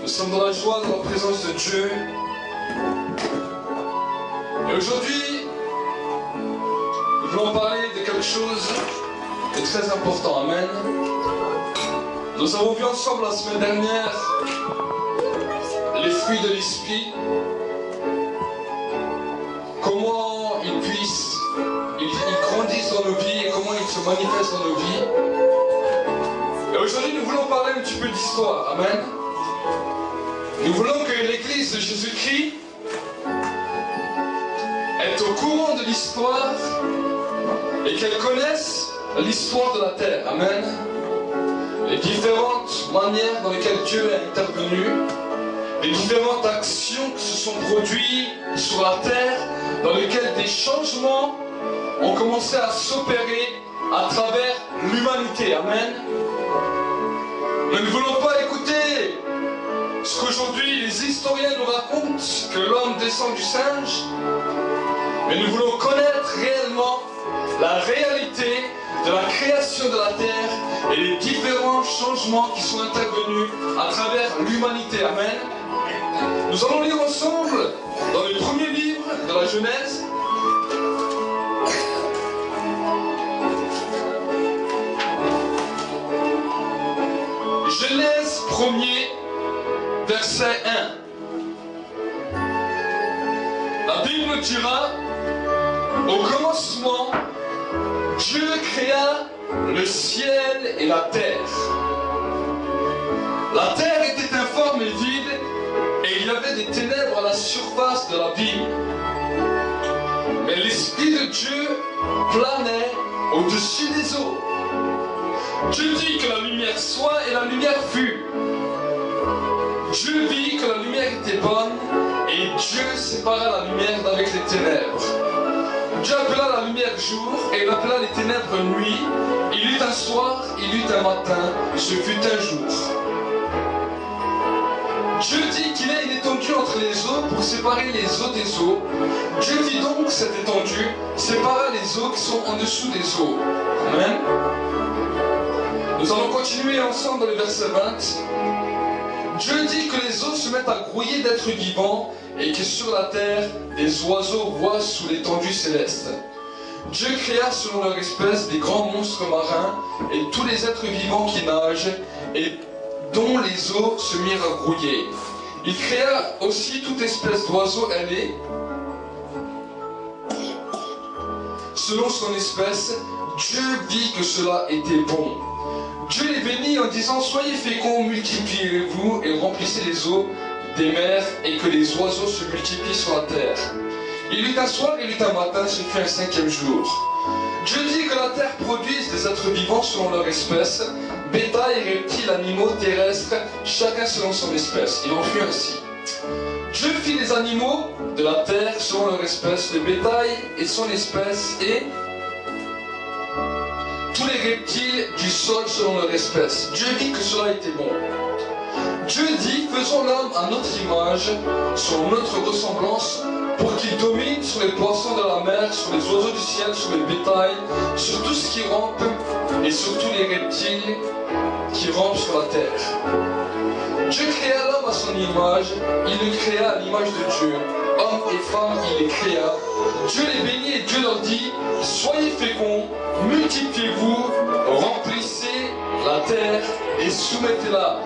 Nous sommes dans la joie de la présence de Dieu. Et aujourd'hui, nous voulons parler de quelque chose de très important. Amen. Nous avons vu ensemble la semaine dernière les fruits de l'esprit. Comment ils grandissent dans nos vies et comment ils se manifestent dans nos vies. Et aujourd'hui, nous voulons parler un petit peu d'histoire. Amen. Nous voulons que l'Église de Jésus-Christ est au courant de l'histoire et qu'elle connaisse l'histoire de la terre. Amen. Les différentes manières dans lesquelles Dieu est intervenu, les différentes actions qui se sont produites sur la terre, dans lesquelles des changements ont commencé à s'opérer à travers l'humanité. Amen. Nous ne voulons pas écouter ce qu'aujourd'hui les historiens nous racontent, que l'homme descend du singe, mais nous voulons connaître réellement la réalité de la création de la terre et les différents changements qui sont intervenus à travers l'humanité. Amen. Nous allons lire ensemble dans le premier livre de la Genèse. Genèse 1er, verset 1. La Bible dira: au commencement, Dieu créa le ciel et la terre. La terre était informe et vide, et il y avait des ténèbres à la surface de l'abîme. Mais l'Esprit de Dieu planait au-dessus des eaux. Dieu dit que la lumière soit, et la lumière fut. Dieu vit que la lumière était bonne, et Dieu sépara la lumière d'avec les ténèbres. Dieu appela la lumière jour, et il appela les ténèbres nuit. Il eut un soir, il eut un matin, ce fut un jour. Dieu dit qu'il y a une étendue entre les eaux pour séparer les eaux des eaux. Dieu dit donc cette étendue sépara les eaux qui sont en dessous des eaux. Amen. Nous allons continuer ensemble dans le verset 20. Dieu dit que les eaux se mettent à grouiller d'êtres vivants et que sur la terre, des oiseaux voient sous l'étendue céleste. Dieu créa selon leur espèce des grands monstres marins et tous les êtres vivants qui nagent et dont les eaux se mirent à grouiller. Il créa aussi toute espèce d'oiseaux ailés selon son espèce. Dieu vit que cela était bon. Dieu les bénit en disant: soyez féconds, multipliez-vous et remplissez les eaux des mers et que les oiseaux se multiplient sur la terre. Il eut un soir, il eut un matin, ce fut un cinquième jour. Dieu dit que la terre produise des êtres vivants selon leur espèce, bétail, reptiles, animaux, terrestres, chacun selon son espèce. Il en fut ainsi. Dieu fit les animaux de la terre selon leur espèce, le bétail et son espèce, et tous les reptiles du sol selon leur espèce. Dieu vit que cela était bon. Dieu dit: faisons l'homme à notre image, selon notre ressemblance, pour qu'il domine sur les poissons de la mer, sur les oiseaux du ciel, sur le bétail, sur tout ce qui rampe, et sur tous les reptiles qui rampent sur la terre. Dieu créa l'homme à son image, il le créa à l'image de Dieu. Hommes et femmes, il les créa. Dieu les bénit et Dieu leur dit: soyez féconds, multipliez-vous, remplissez la terre et soumettez-la.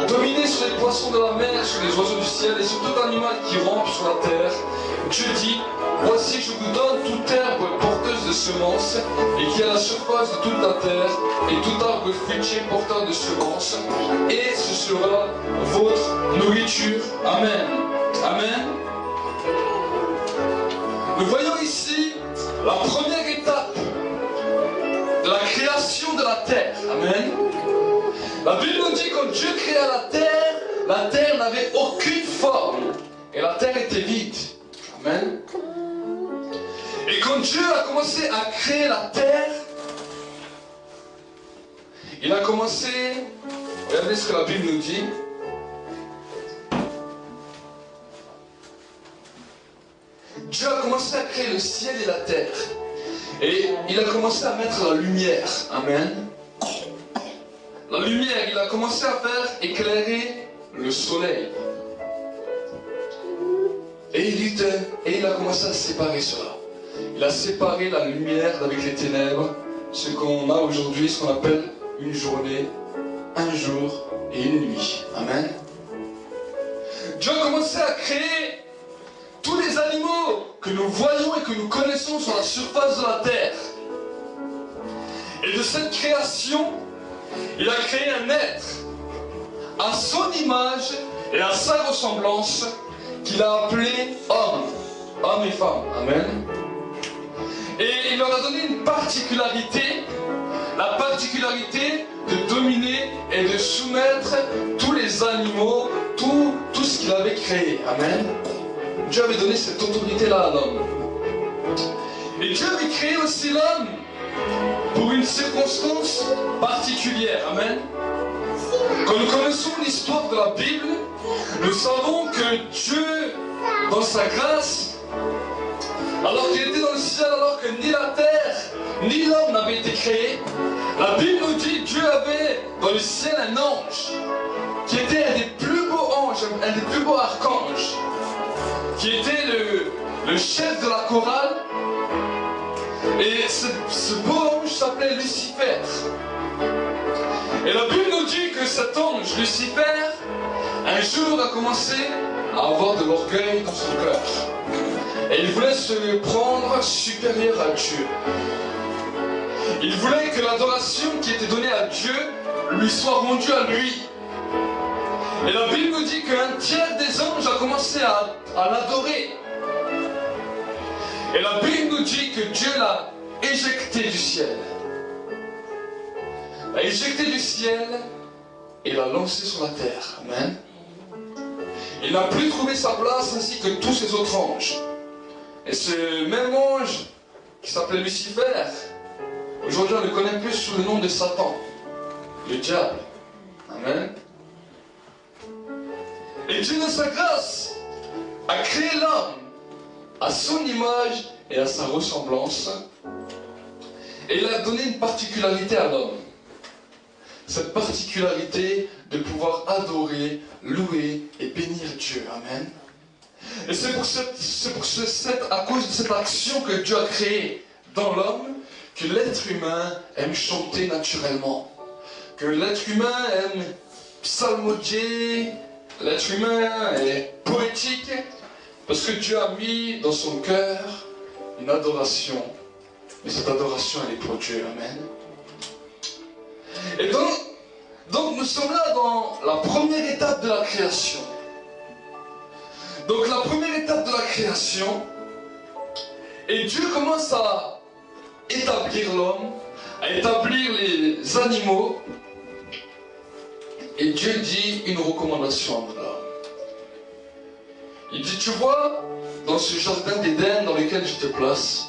Dominez sur les poissons de la mer, sur les oiseaux du ciel et sur tout animal qui rampe sur la terre. Dieu dit: voici, je vous donne toute herbe porteuse de semences et qui est à la surface de toute la terre, et tout arbre fruitier porteur de semences, et ce sera votre nourriture. Amen. Amen. Nous voyons ici la première étape de la création de la terre. Amen. La Bible nous dit que quand Dieu créa la terre n'avait aucune forme et la terre était vide. Amen. Et quand Dieu a commencé à créer la terre, il a commencé, regardez ce que la Bible nous dit. Dieu a commencé à créer le ciel et la terre. Et il a commencé à mettre la lumière. Amen. La lumière, il a commencé à faire éclairer le soleil. Et il a commencé à séparer cela. Il a séparé la lumière d'avec les ténèbres, ce qu'on a aujourd'hui, ce qu'on appelle une journée, un jour et une nuit. Amen. Dieu a commencé à créer tous les animaux que nous voyons et que nous connaissons sur la surface de la terre. Et de cette création, il a créé un être à son image et à sa ressemblance qu'il a appelé homme, homme et femme. Amen. Et il leur a donné une particularité, la particularité de dominer et de soumettre tous les animaux, tout ce qu'il avait créé. Amen. Dieu avait donné cette autorité-là à l'homme. Et Dieu avait créé aussi l'homme pour une circonstance particulière. Amen. Quand nous connaissons l'histoire de la Bible, nous savons que Dieu, dans sa grâce, alors qu'il était dans le ciel, alors que ni la terre, ni l'homme n'avaient été créés, la Bible nous dit que Dieu avait dans le ciel un ange, qui était un des plus beaux anges, un des plus beaux archanges, qui était le chef de la chorale. Et ce beau ange s'appelait Lucifer. Et la Bible nous dit que cet ange, Lucifer, un jour a commencé à avoir de l'orgueil dans son cœur. Et il voulait se prendre supérieur à Dieu. Il voulait que l'adoration qui était donnée à Dieu lui soit rendue à lui. Et la Bible nous dit qu'un tiers des anges a commencé à l'adorer. Et la Bible nous dit que Dieu l'a éjecté du ciel. L'a éjecté du ciel et l'a lancé sur la terre. Amen. Il n'a plus trouvé sa place ainsi que tous ses autres anges. Et ce même ange qui s'appelait Lucifer, aujourd'hui on le connaît plus sous le nom de Satan, le diable. Amen. Et Dieu de sa grâce a créé l'homme à son image et à sa ressemblance. Et il a donné une particularité à l'homme. Cette particularité de pouvoir adorer, louer et bénir Dieu. Amen. Et c'est à cause de cette action que Dieu a créée dans l'homme que l'être humain aime chanter naturellement. Que l'être humain aime psalmodier, l'être humain est poétique, parce que Dieu a mis dans son cœur une adoration. Et cette adoration, elle est pour Dieu. Amen. Et donc nous sommes là dans la première étape de la création. Donc la première étape de la création, et Dieu commence à établir l'homme, à établir les animaux, et Dieu dit une recommandation à l'homme. Il dit, tu vois, dans ce jardin d'Éden dans lequel je te place,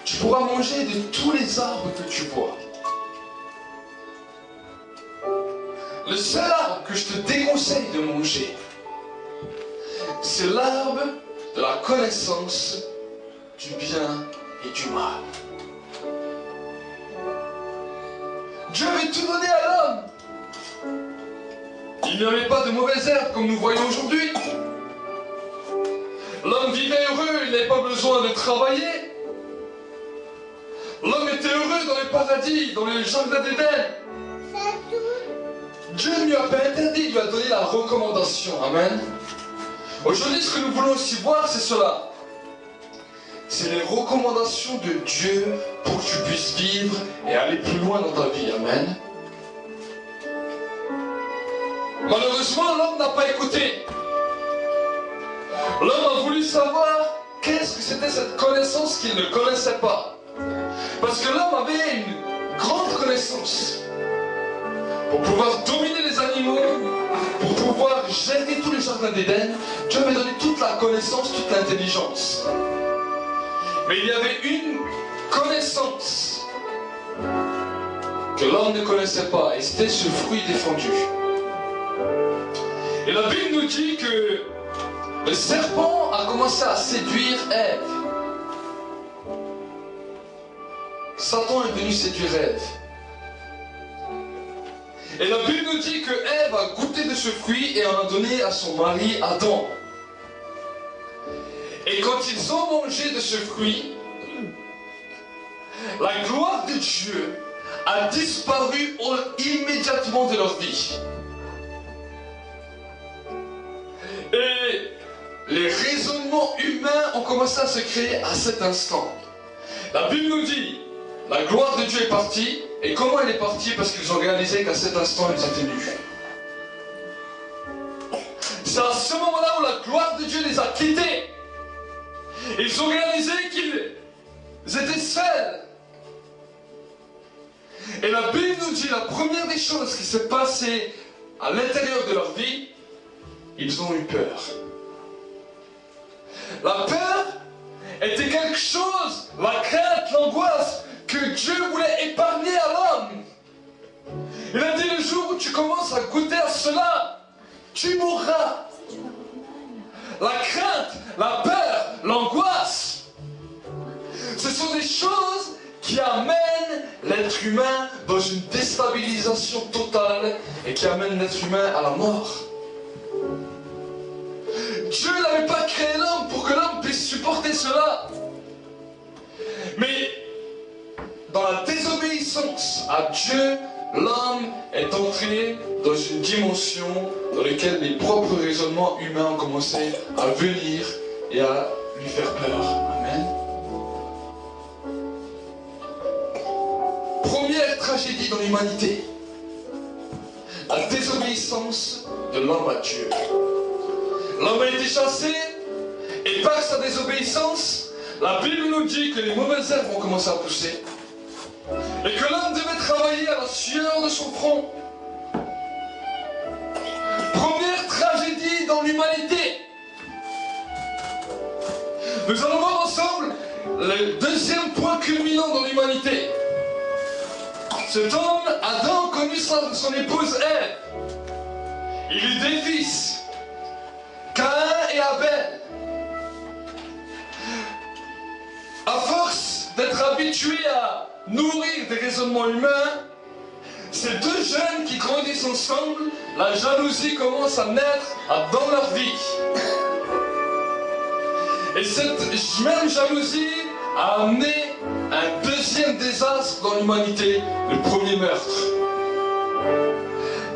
tu pourras manger de tous les arbres que tu vois. Le seul arbre que je te déconseille de manger, c'est l'arbre de la connaissance du bien et du mal. Dieu avait tout donné à l'homme. Il n'y avait pas de mauvaises herbes comme nous voyons aujourd'hui. L'homme vivait heureux, il n'avait pas besoin de travailler. L'homme était heureux dans le paradis, dans le jardin d'Éden. Dieu ne lui a pas interdit, il lui a donné la recommandation. Amen. Aujourd'hui, ce que nous voulons aussi voir, c'est cela. C'est les recommandations de Dieu pour que tu puisses vivre et aller plus loin dans ta vie. Amen. Malheureusement, l'homme n'a pas écouté. L'homme a voulu savoir qu'est-ce que c'était cette connaissance qu'il ne connaissait pas. Parce que l'homme avait une grande connaissance. Pour pouvoir dominer les animaux, pour pouvoir gérer tous les jardins d'Éden, Dieu avait donné toute la connaissance, toute l'intelligence. Mais il y avait une connaissance que l'homme ne connaissait pas, et c'était ce fruit défendu. Et la Bible nous dit que le serpent a commencé à séduire Ève. Satan est venu séduire Ève. Et la Bible nous dit que Ève a goûté de ce fruit et en a donné à son mari Adam. Et quand ils ont mangé de ce fruit, la gloire de Dieu a disparu immédiatement de leur vie. Et les raisonnements humains ont commencé à se créer à cet instant. La Bible nous dit, la gloire de Dieu est partie. Et comment elle est partie? Parce qu'ils ont réalisé qu'à cet instant, ils étaient nus. C'est à ce moment-là où la gloire de Dieu les a quittés. Ils ont réalisé qu'ils étaient seuls. Et la Bible nous dit, la première des choses qui s'est passée à l'intérieur de leur vie, ils ont eu peur. La peur était quelque chose, la crainte, l'angoisse, que Dieu voulait épargner à l'homme. Il a dit, le jour où tu commences à goûter à cela, tu mourras. La crainte, la peur, l'angoisse, ce sont des choses qui amènent l'être humain dans une déstabilisation totale et qui amènent l'être humain à la mort. Dieu n'avait pas créé l'homme pour que l'homme puisse supporter cela. Mais dans la désobéissance à Dieu, l'homme est entré dans une dimension dans laquelle les propres raisonnements humains ont commencé à venir et à lui faire peur. Amen. Première tragédie dans l'humanité, la désobéissance de l'homme à Dieu. L'homme a été chassé et par sa désobéissance, la Bible nous dit que les mauvaises herbes vont commencer à pousser. Et que l'homme devait travailler à la sueur de son front. Première tragédie dans l'humanité. Nous allons voir ensemble le deuxième point culminant dans l'humanité. Cet homme, Adam, connut son épouse Ève. Il eut des fils, Caïn et Abel. À force d'être habitué à nourrir des raisonnements humains, ces deux jeunes qui grandissent ensemble, la jalousie commence à naître dans leur vie. Et cette même jalousie a amené un deuxième désastre dans l'humanité, le premier meurtre.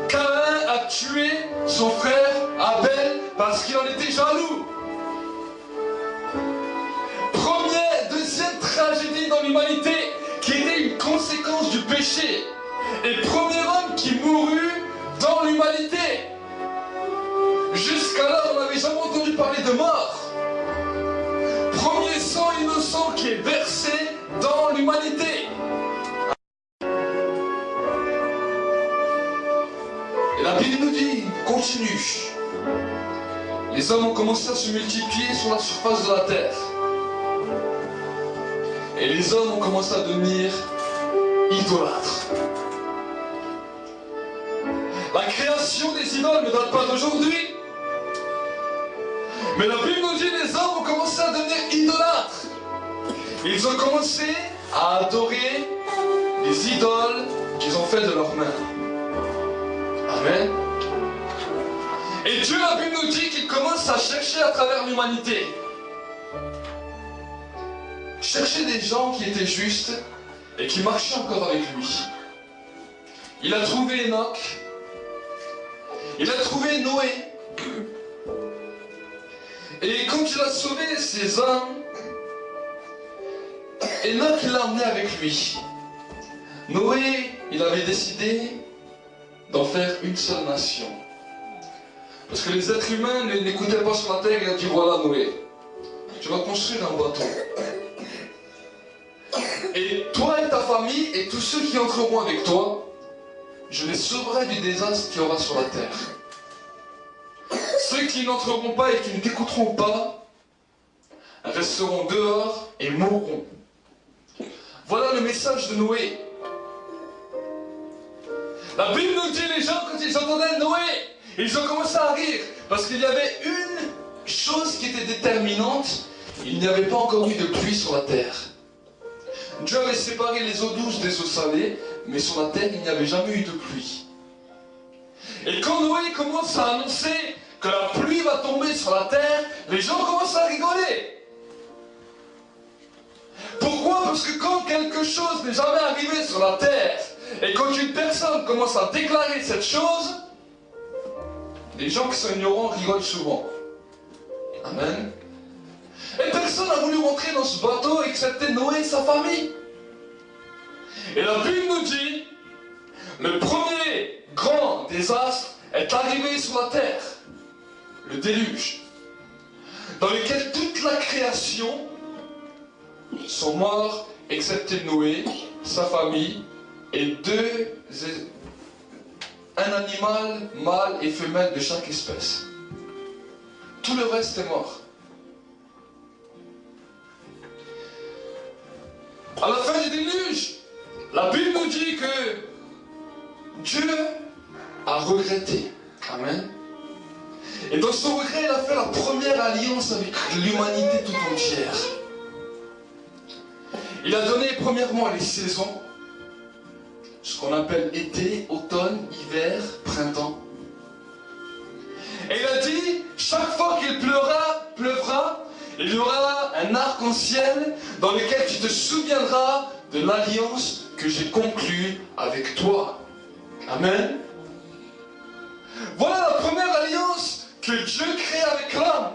Caïn a tué son frère Abel parce qu'il en était jaloux. Deuxième tragédie dans l'humanité qui était une conséquence du péché. Et premier homme qui mourut dans l'humanité. Jusqu'alors, on n'avait jamais entendu parler de mort. Premier sang innocent qui est versé dans l'humanité. Et la Bible nous dit, continue. Les hommes ont commencé à se multiplier sur la surface de la terre. Et les hommes ont commencé à devenir idolâtres. La création des idoles ne date pas d'aujourd'hui. Mais la Bible nous dit que les hommes ont commencé à devenir idolâtres. Ils ont commencé à adorer les idoles qu'ils ont faites de leurs mains. Amen. Et Dieu, la Bible nous dit qu'il commence à chercher à travers l'humanité. Chercher des gens qui étaient justes et qui marchaient encore avec lui. Il a trouvé Enoch. Il a trouvé Noé. Et quand il a sauvé ces hommes, Enoch l'a emmené avec lui. Noé, il avait décidé d'en faire une seule nation. Parce que les êtres humains n'écoutaient pas sur la terre. Il a dit, voilà Noé, tu vas construire un bateau. Et toi et ta famille et tous ceux qui entreront avec toi, je les sauverai du désastre qu'il y aura sur la terre. Ceux qui n'entreront pas et qui ne t'écouteront pas resteront dehors et mourront. Voilà le message de Noé. La Bible nous dit, les gens, quand ils entendaient Noé, ils ont commencé à rire. Parce qu'il y avait une chose qui était déterminante, il n'y avait pas encore eu de pluie sur la terre. Dieu avait séparé les eaux douces des eaux salées, mais sur la terre, il n'y avait jamais eu de pluie. Et quand Noé commence à annoncer que la pluie va tomber sur la terre, les gens commencent à rigoler. Pourquoi? Parce que quand quelque chose n'est jamais arrivé sur la terre, et quand une personne commence à déclarer cette chose, les gens qui sont ignorants rigolent souvent. Amen. Et personne n'a voulu rentrer dans ce bateau excepté Noé et sa famille. Et la Bible nous dit, le premier grand désastre est arrivé sur la terre, le déluge, dans lequel toute la création sont morts, excepté Noé, sa famille, et un animal, mâle et femelle de chaque espèce. Tout le reste est mort. À la fin du déluge, la Bible nous dit que Dieu a regretté. Amen. Et dans son regret, il a fait la première alliance avec l'humanité tout entière. Il a donné premièrement les saisons, ce qu'on appelle été, automne, hiver, printemps. Et il a dit, chaque fois qu'il pleuvra, il y aura un arc-en-ciel dans lequel tu te souviendras de l'alliance que j'ai conclue avec toi. Amen. Voilà la première alliance que Dieu crée avec l'homme,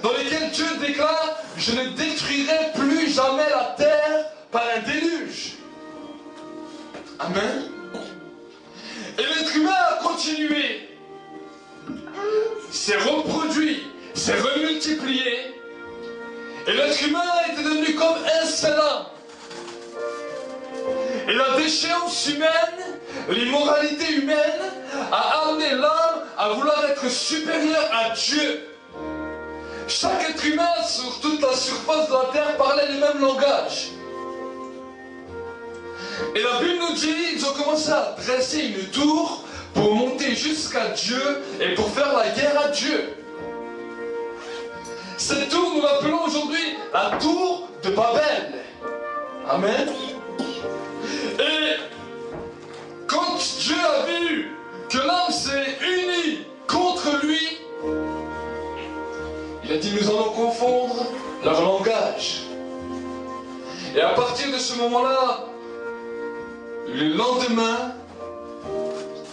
dans laquelle Dieu déclare, je ne détruirai plus jamais la terre par un déluge. Amen. Et l'être humain a continué, s'est reproduit, s'est remultiplié, et l'être humain était devenu comme un seul homme. Et la déchéance humaine, l'immoralité humaine, a amené l'homme à vouloir être supérieur à Dieu. Chaque être humain sur toute la surface de la terre parlait le même langage. Et la Bible nous dit, ils ont commencé à dresser une tour pour monter jusqu'à Dieu et pour faire la guerre à Dieu. Cette tour, nous l'appelons aujourd'hui la tour de Babel. Amen. Et quand Dieu a vu que l'homme s'est uni contre lui, il a dit, nous allons confondre leur langage. Et à partir de ce moment-là, le lendemain,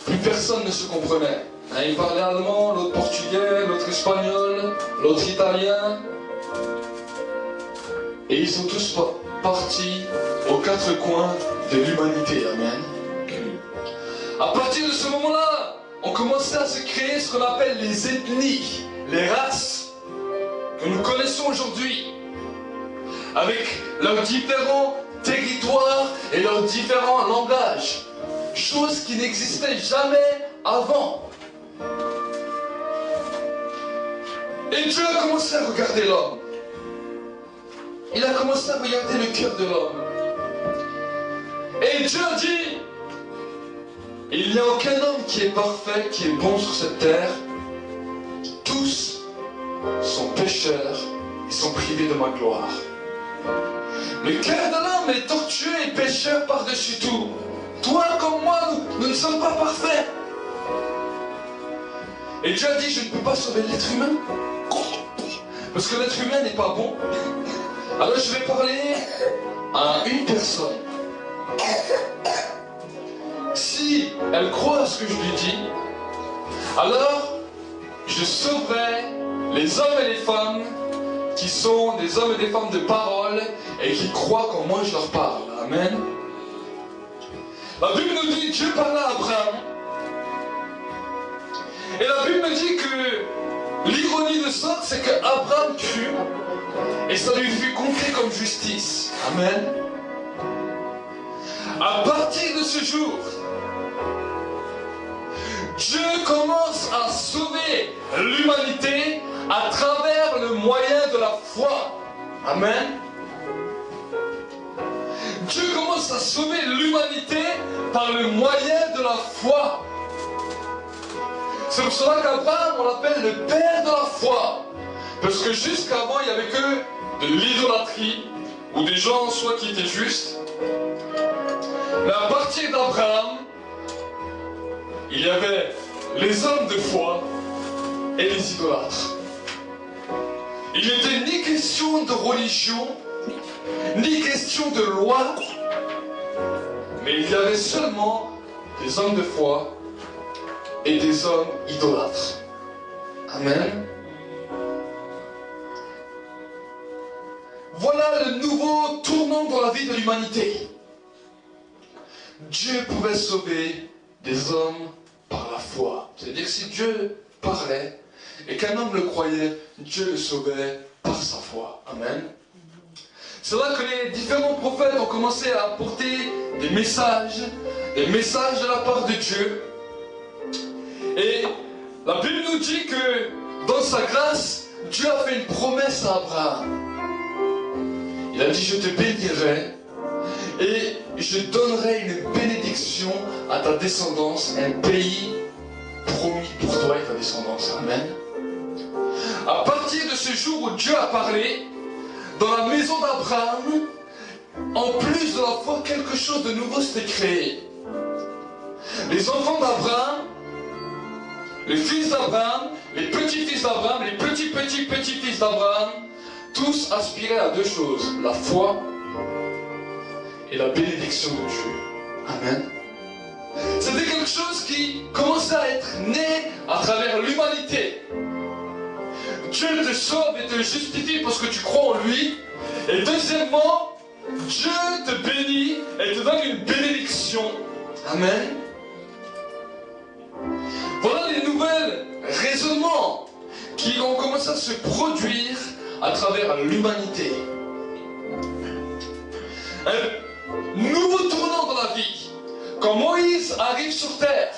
plus personne ne se comprenait. Il parlait allemand, l'autre portugais, l'autre espagnol, l'autre italien. Et ils sont tous partis aux quatre coins de l'humanité. Amen. À partir de ce moment-là, on commençait à se créer ce qu'on appelle les ethnies, les races que nous connaissons aujourd'hui, avec leurs différents territoires et leurs différents langages, chose qui n'existait jamais avant. Et Dieu a commencé à regarder l'homme. Il a commencé à regarder le cœur de l'homme. Et Dieu a dit, il n'y a aucun homme qui est parfait, qui est bon sur cette terre. Tous sont pécheurs et sont privés de ma gloire. Le cœur de l'homme est tortueux et pécheur par-dessus tout. Toi comme moi, nous ne sommes pas parfaits. Et Dieu a dit, je ne peux pas sauver l'être humain. Parce que l'être humain n'est pas bon. Alors je vais parler à une personne. Si elle croit à ce que je lui dis, alors je sauverai les hommes et les femmes qui sont des hommes et des femmes de parole et qui croient quand moi je leur parle. Amen. La Bible nous dit, Dieu parla à Abraham. Et la Bible me dit que l'ironie de ça, c'est qu'Abraham crut et ça lui fut compté comme justice. Amen. À partir de ce jour, Dieu commence à sauver l'humanité à travers le moyen de la foi. Amen. Dieu commence à sauver l'humanité par le moyen de la foi. C'est pour cela qu'Abraham, on l'appelle le père de la foi. Parce que jusqu'avant, il n'y avait que de l'idolâtrie, ou des gens soit qui étaient justes. Mais à partir d'Abraham, il y avait les hommes de foi et les idolâtres. Il n'était ni question de religion, ni question de loi, mais il y avait seulement des hommes de foi et des hommes idolâtres. Amen. Voilà le nouveau tournant dans la vie de l'humanité. Dieu pouvait sauver des hommes par la foi. C'est-à-dire que si Dieu parlait et qu'un homme le croyait, Dieu le sauvait par sa foi. Amen. C'est là que les différents prophètes ont commencé à apporter des messages de la part de Dieu. Et la Bible nous dit que dans sa grâce, Dieu a fait une promesse à Abraham. Il a dit, je te bénirai et je donnerai une bénédiction à ta descendance, un pays promis pour toi et ta descendance. Amen. À partir de ce jour où Dieu a parlé, dans la maison d'Abraham, en plus de la foi, quelque chose de nouveau s'était créé. Les enfants d'Abraham, les fils d'Abraham, les petits-fils d'Abraham, les petits-petits-petits-fils d'Abraham, tous aspiraient à deux choses, la foi et la bénédiction de Dieu. Amen. C'était quelque chose qui commençait à être né à travers l'humanité. Dieu te sauve et te justifie parce que tu crois en lui. Et deuxièmement, Dieu te bénit et te donne une bénédiction. Amen. Voilà les nouvelles raisonnements qui ont commencé à se produire à travers l'humanité. Un nouveau tournant dans la vie. Quand Moïse arrive sur terre,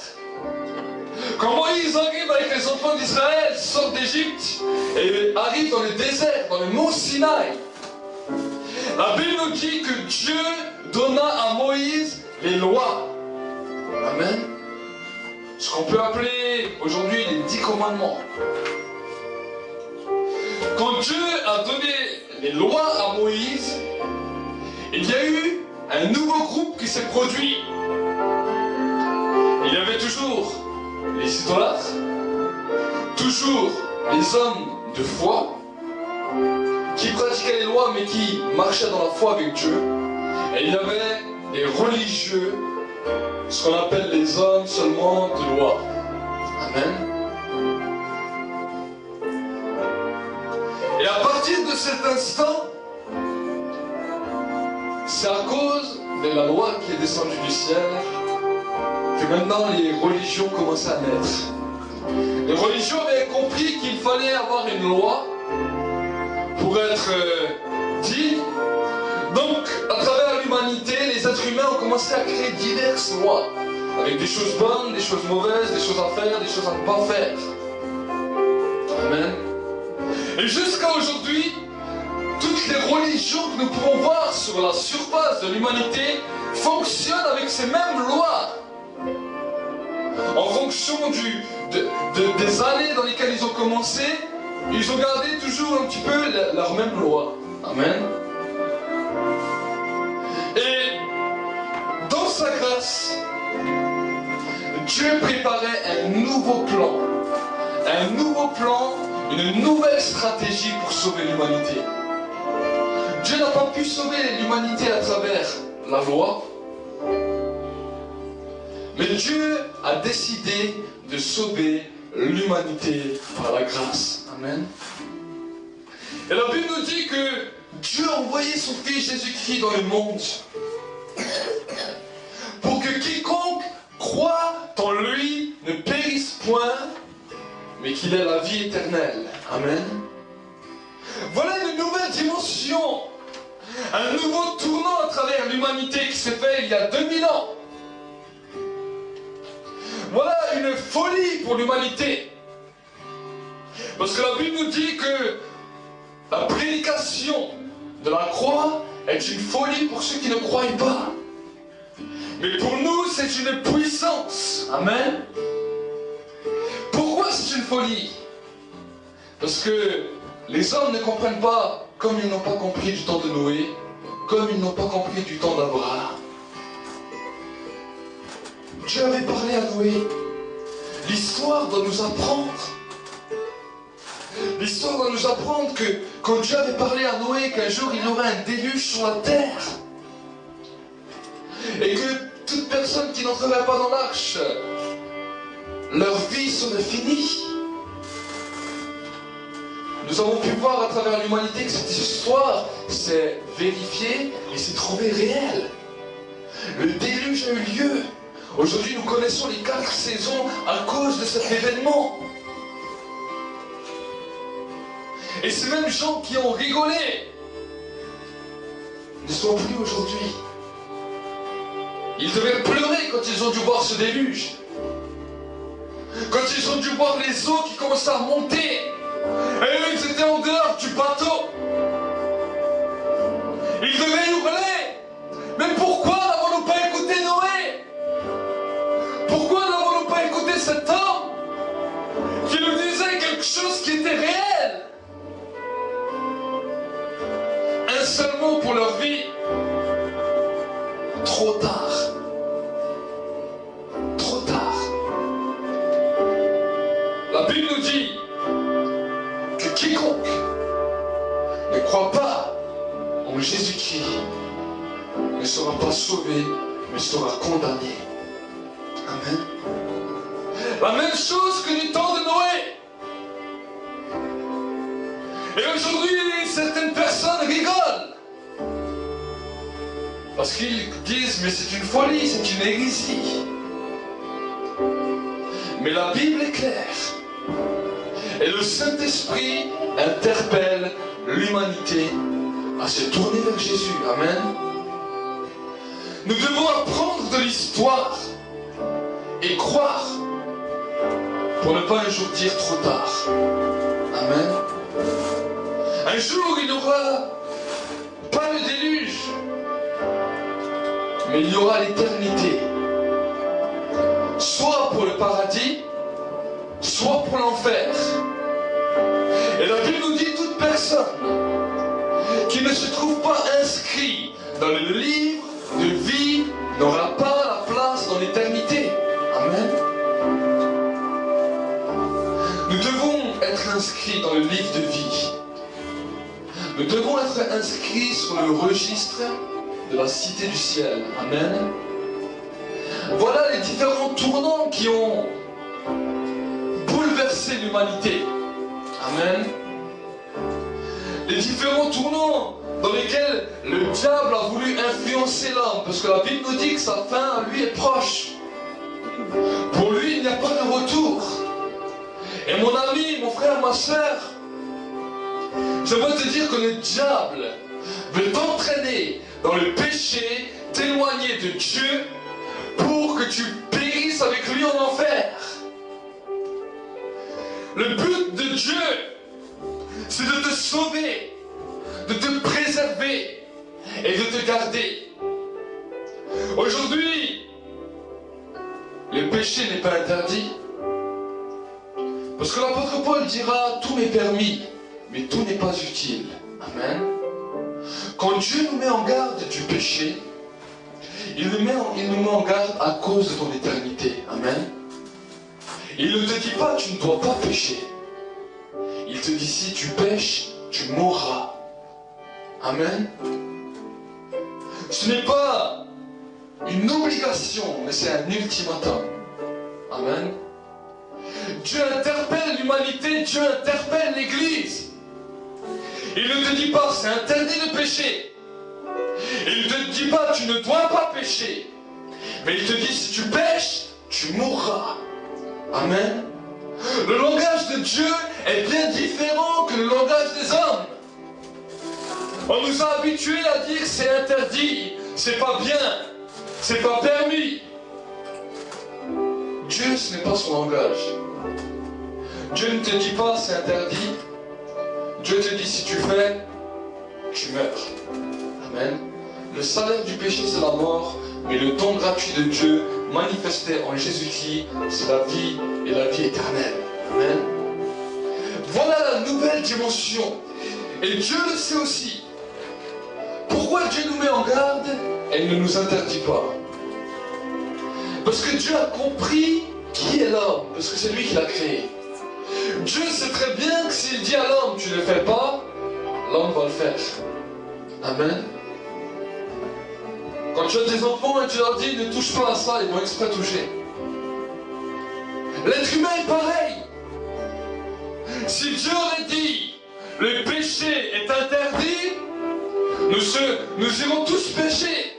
quand Moïse arrive avec les enfants d'Israël, sort d'Égypte et arrive dans le désert, dans le mont Sinaï, la Bible nous dit que Dieu donna à Moïse les lois. Amen. Ce qu'on peut appeler aujourd'hui les 10 commandements. Quand Dieu a donné les lois à Moïse, il y a eu un nouveau groupe qui s'est produit. Il y avait toujours les idolâtres, toujours les hommes de foi, qui pratiquaient les lois mais qui marchaient dans la foi avec Dieu. Et il y avait les religieux, ce qu'on appelle les hommes seulement de loi. Amen. Et à partir de cet instant, c'est à cause de la loi qui est descendue du ciel que maintenant les religions commencent à naître. Les religions avaient compris qu'il fallait avoir une loi pour être dit. Donc, à travers l'humanité, les êtres humains ont commencé à créer diverses lois, avec des choses bonnes, des choses mauvaises, des choses à faire, des choses à ne pas faire. Amen. Et jusqu'à aujourd'hui, toutes les religions que nous pouvons voir sur la surface de l'humanité fonctionnent avec ces mêmes lois. En fonction des années dans lesquelles ils ont commencé, ils ont gardé toujours un petit peu leur même loi. Amen. Et dans sa grâce, Dieu préparait un nouveau plan, une nouvelle stratégie pour sauver l'humanité. Dieu n'a pas pu sauver l'humanité à travers la loi, mais Dieu a décidé de sauver l'humanité par la grâce. Amen. Et la Bible nous dit que Dieu a envoyé son Fils Jésus-Christ dans le monde pour que quiconque croit en lui ne périsse point, mais qu'il ait la vie éternelle. Amen. Voilà une nouvelle dimension, un nouveau tournant à travers l'humanité qui s'est fait il y a 2000 ans. Voilà une folie pour l'humanité. Parce que la Bible nous dit que la prédication de la croix est une folie pour ceux qui ne croient pas. Mais pour nous, c'est une puissance. Amen. Pourquoi c'est une folie? Parce que les hommes ne comprennent pas comme ils n'ont pas compris du temps de Noé, comme ils n'ont pas compris du temps d'Abraham. Dieu avait parlé à Noé doit nous apprendre. L'histoire doit nous apprendre que quand Dieu avait parlé à Noé qu'un jour il y aurait un déluge sur la terre, et que toute personne qui n'entrerait pas dans l'arche, leur vie serait finie. Nous avons pu voir à travers l'humanité que cette histoire s'est vérifiée et s'est trouvée réelle. Le déluge a eu lieu. Aujourd'hui, nous connaissons les 4 saisons à cause de cet événement. Et ces mêmes gens qui ont rigolé ne sont plus aujourd'hui. Ils devaient pleurer quand ils ont dû voir ce déluge. Quand ils ont dû voir les eaux qui commençaient à monter. Et eux, ils étaient en dehors du bateau. Ils devaient hurler. Mais pourquoi n'avons-nous pas écouté Noé? Pourquoi n'avons-nous pas écouté cet homme qui nous disait quelque chose qui était réel? Un seul mot pour leur vie. Trop tard. Trop tard. La Bible nous dit que quiconque ne croit pas en Jésus-Christ ne sera pas sauvé, mais sera condamné. Amen. La même chose que du temps de Noé. Et aujourd'hui, certaines personnes rigolent. Parce qu'ils disent, mais c'est une folie, c'est une hérésie. Mais la Bible est claire. Et le Saint-Esprit interpelle l'humanité à se tourner vers Jésus. Amen. Nous devons apprendre de l'histoire et croire pour ne pas un jour dire trop tard. Amen. Un jour, il n'y aura pas le déluge, mais il y aura l'éternité. Soit pour le paradis, soit pour l'enfer. Et la Bible nous dit toute personne qui ne se trouve pas inscrit dans le livre de vie n'aura pas la place dans l'éternité. Amen. Nous devons être inscrits dans le livre de vie. Nous devons être inscrits sur le registre de la cité du ciel. Amen. Voilà les différents tournants qui ont bouleversé l'humanité. Amen. Les différents tournants dans lesquels le diable a voulu influencer l'homme, parce que la Bible nous dit que sa fin à lui est proche. Pour lui, il n'y a pas de retour. Et mon ami, mon frère, ma soeur, j'aimerais te dire que le diable veut t'entraîner dans le péché, t'éloigner de Dieu, pour que tu périsses avec lui en enfer. Le but de Dieu, c'est de te sauver, de te préserver et de te garder. Aujourd'hui, le péché n'est pas interdit. Parce que l'apôtre Paul dira, tout m'est permis, mais tout n'est pas utile. Amen. Quand Dieu nous met en garde du péché, il nous met en garde à cause de ton éternité. Amen. Il ne te dit pas, tu ne dois pas pécher. Il te dit, si tu pêches, tu mourras. Amen. Ce n'est pas une obligation, mais c'est un ultimatum. Amen. Dieu interpelle l'humanité, Dieu interpelle l'Église. Il ne te dit pas, c'est interdit de pécher. Il ne te dit pas, tu ne dois pas pécher. Mais il te dit, si tu pêches, tu mourras. Amen. Le langage de Dieu est bien différent que le langage des hommes. On nous a habitués à dire c'est interdit, c'est pas bien, c'est pas permis. Dieu, ce n'est pas son langage. Dieu ne te dit pas c'est interdit. Dieu te dit si tu fais, tu meurs. Amen. Le salaire du péché c'est la mort, mais le don gratuit de Dieu manifesté en Jésus-Christ, c'est la vie et la vie éternelle. Amen. Voilà la nouvelle dimension. Et Dieu le sait aussi. Pourquoi Dieu nous met en garde et ne nous interdit pas? Parce que Dieu a compris qui est l'homme? Parce que c'est lui qui l'a créé. Dieu sait très bien que s'il dit à l'homme, tu ne le fais pas, l'homme va le faire. Amen. Quand tu as des enfants et tu leur dis, ne touche pas à ça, ils vont exprès toucher. L'être humain est pareil. Si Dieu aurait dit, le péché est interdit, nous irons tous pécher.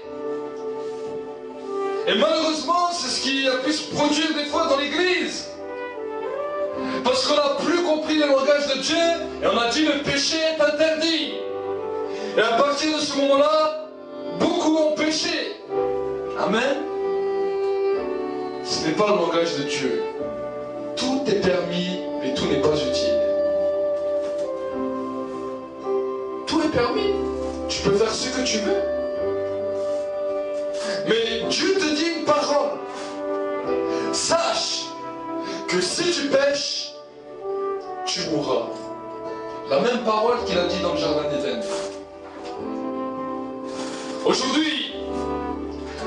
Et malheureusement, c'est ce qui a pu se produire des fois dans l'église. Parce qu'on n'a plus compris le langage de Dieu, et on a dit le péché est interdit. Et à partir de ce moment-là, beaucoup ont péché. Amen. Ce n'est pas le langage de Dieu. Tout est permis, mais tout n'est pas utile. Tout est permis. Tu peux faire ce que tu veux. Mais Dieu te dit une parole. Sache que si tu pêches, tu mourras. La même parole qu'il a dit dans le jardin d'Éden. Aujourd'hui,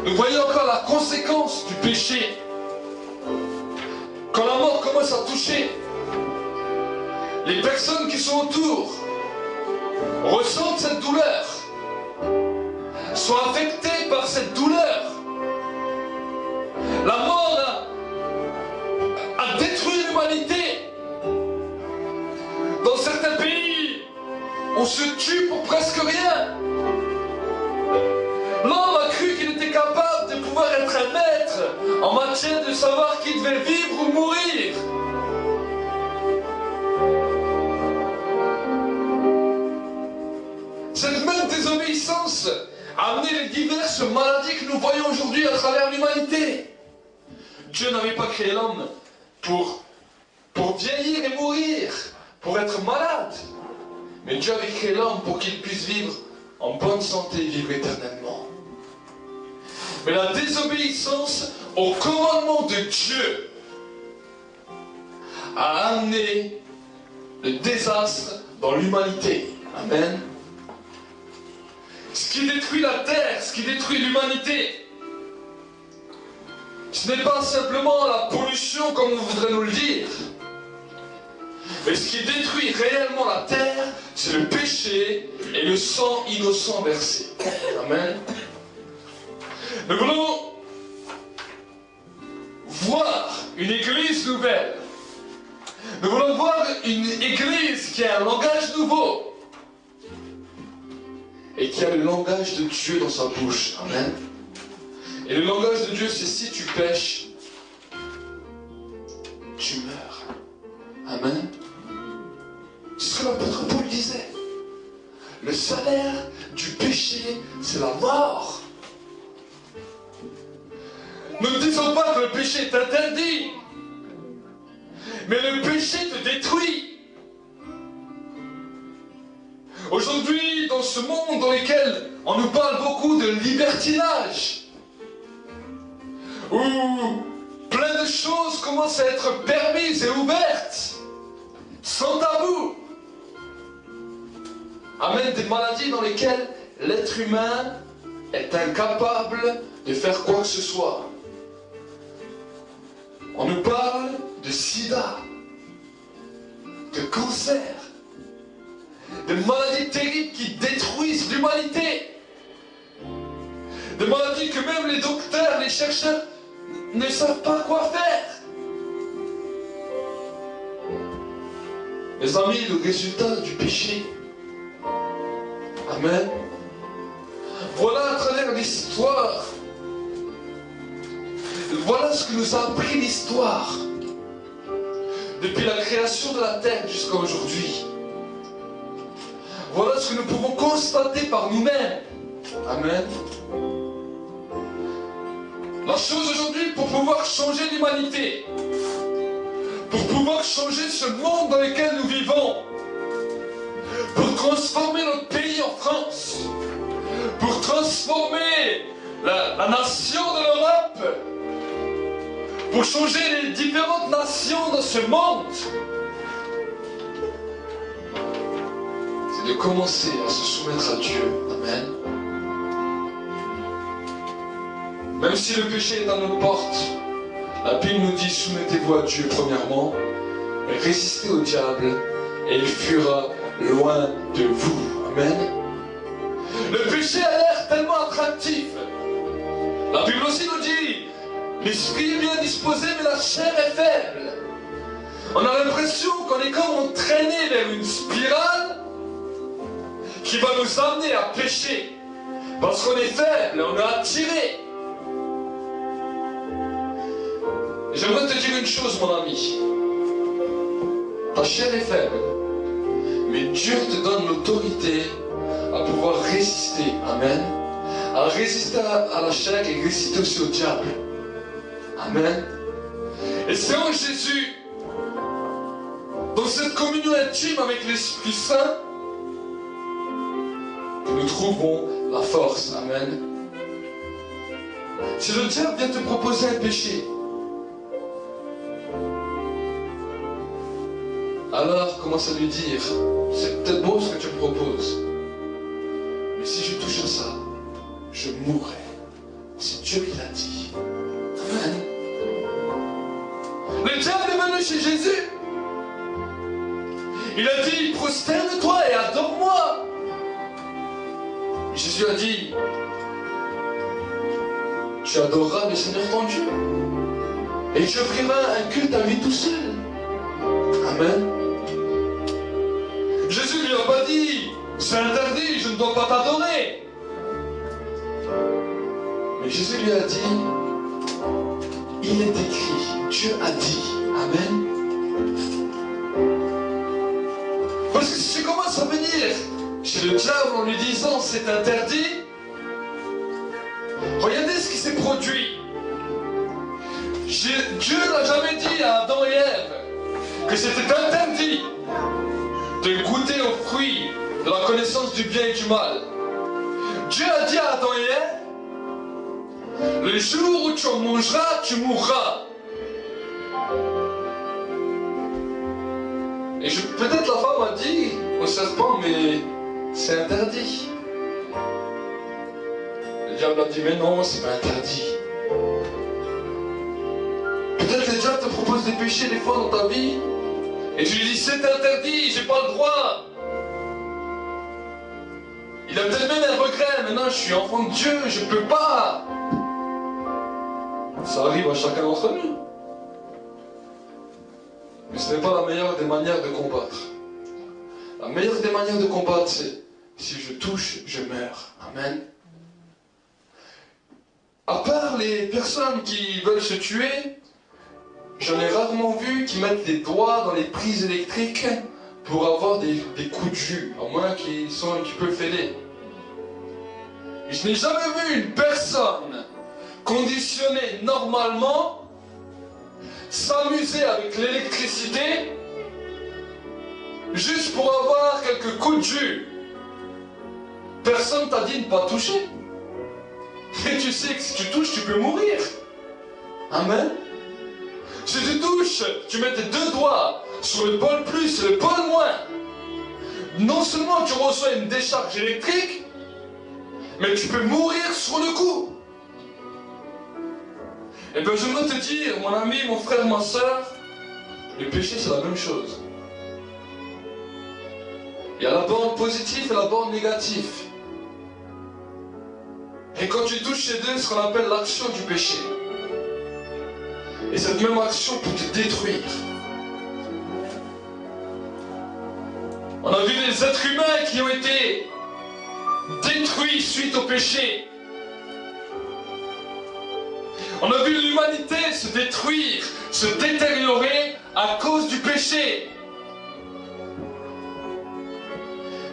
nous voyons encore la conséquence du péché. Quand la mort commence à toucher, les personnes qui sont autour ressentent cette douleur, sont affectées par cette douleur. La mort a détruit l'humanité. Dans certains pays, on se tue pour presque rien. L'homme a cru qu'il était capable de pouvoir être un maître en matière de savoir qui devait vivre ou mourir. Cette même désobéissance a amené les diverses maladies que nous voyons aujourd'hui à travers l'humanité. Dieu n'avait pas créé l'homme pour vieillir et mourir, pour être malade. Mais Dieu avait créé l'homme pour qu'il puisse vivre en bonne santé et vivre éternellement. Mais la désobéissance au commandement de Dieu a amené le désastre dans l'humanité. Amen. Ce qui détruit la terre, ce qui détruit l'humanité, ce n'est pas simplement la pollution comme on voudrait nous le dire. Mais ce qui détruit réellement la terre, c'est le péché et le sang innocent versé. Amen. Nous voulons voir une église nouvelle. Nous voulons voir une église qui a un langage nouveau. Et qui a le langage de Dieu dans sa bouche. Amen. Et le langage de Dieu, c'est si tu pêches, tu meurs. Amen. C'est ce que l'apôtre Paul disait. Le salaire du péché, c'est la mort. Nous ne disons pas que le péché est interdit. Mais le péché te détruit. Aujourd'hui, dans ce monde dans lequel on nous parle beaucoup de libertinage, où plein de choses commencent à être permises et ouvertes, sans tabou, amène des maladies dans lesquelles l'être humain est incapable de faire quoi que ce soit. On nous parle de sida, de cancer, de maladies terribles qui détruisent l'humanité, de maladies que même les docteurs, les chercheurs ne savent pas quoi faire. Mes amis, le résultat du péché. Amen. Voilà à travers l'histoire. Voilà ce que nous a appris l'histoire. Depuis la création de la terre jusqu'à aujourd'hui. Voilà ce que nous pouvons constater par nous-mêmes. Amen. La chose aujourd'hui, pour pouvoir changer l'humanité, pour pouvoir changer ce monde dans lequel nous vivons, pour transformer notre pays en France, pour transformer la nation de l'Europe, pour changer les différentes nations dans ce monde, c'est de commencer à se soumettre à Dieu. Amen. Même si le péché est à nos portes, La Bible nous dit, soumettez-vous à Dieu premièrement, résistez au diable et il fuira loin de vous. Amen. Le péché a l'air tellement attractif. La Bible aussi nous dit, l'esprit est bien disposé mais la chair est faible. On a l'impression qu'on est comme entraîné vers une spirale qui va nous amener à pécher. Parce qu'on est faible, on est attiré. J'aimerais te dire une chose, mon ami. Ta chair est faible, mais Dieu te donne l'autorité à pouvoir résister. Amen. À résister à la chair et résister aussi au diable. Amen. Et c'est en Jésus, dans cette communion intime avec l'Esprit Saint, que nous trouvons la force. Amen. Si le diable vient te proposer un péché, alors commence à lui dire, c'est peut-être beau ce que tu me proposes, mais si je touche à ça, je mourrai. C'est Dieu qui l'a dit. Amen. Le diable est venu chez Jésus. Il a dit, prosterne-toi et adore-moi. Jésus a dit, tu adoreras le Seigneur ton Dieu et tu offriras un culte à lui tout seul. Amen. Jésus ne lui a pas dit, c'est interdit, je ne dois pas t'adorer. Mais Jésus lui a dit, il est écrit, Dieu a dit. Amen. Parce que si tu commences à venir chez le diable en lui disant c'est interdit, regardez ce qui s'est produit. Dieu n'a jamais dit à Adam et Ève que c'était interdit de goûter aux fruits de la connaissance du bien et du mal. Dieu a dit à Adam et Ève, le jour où tu en mangeras, tu mourras. Et peut-être la femme a dit au serpent, mais c'est interdit. Le diable a dit, mais non, c'est pas interdit. Peut-être le diable te propose des péchés des fois dans ta vie, et tu lui dis, c'est interdit, j'ai pas le droit. Il a peut-être même un regret, maintenant je suis enfant de Dieu, je peux pas. Ça arrive à chacun d'entre nous. Mais ce n'est pas la meilleure des manières de combattre. La meilleure des manières de combattre, c'est si je touche, je meurs. Amen. À part les personnes qui veulent se tuer, j'en ai rarement vu qui mettent les doigts dans les prises électriques pour avoir des coups de jus, à moins qu'ils soient un petit peu fêlés. Je n'ai jamais vu une personne conditionnée normalement s'amuser avec l'électricité juste pour avoir quelques coups de jus. Personne t'a dit de ne pas toucher. Et tu sais que si tu touches, tu peux mourir. Amen. Si tu touches, tu mets tes deux doigts sur le pôle plus et le pôle moins. Non seulement tu reçois une décharge électrique, mais tu peux mourir sur le coup. Eh bien, je veux te dire, mon ami, mon frère, ma soeur, le péché, c'est la même chose. Il y a la borne positive et la borne négative. Et quand tu touches ces deux, ce qu'on appelle l'action du péché. Et cette même action peut te détruire. On a vu des êtres humains qui ont été détruits suite au péché. On a vu l'humanité se détruire, se détériorer à cause du péché.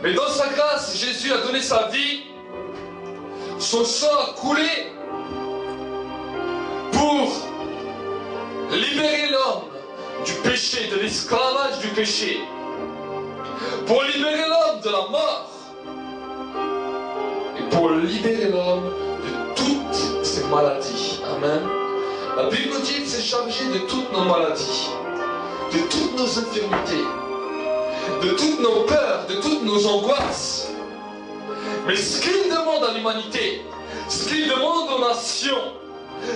Mais dans sa grâce, Jésus a donné sa vie, son sang a coulé pour libérer l'homme du péché, de l'esclavage du péché, pour libérer l'homme de la mort et pour libérer l'homme de toutes ses maladies. Amen. La Bible nous dit qu'il s'est chargé de toutes nos maladies, de toutes nos infirmités, de toutes nos peurs, de toutes nos angoisses. Mais ce qu'il demande à l'humanité, ce qu'il demande aux nations,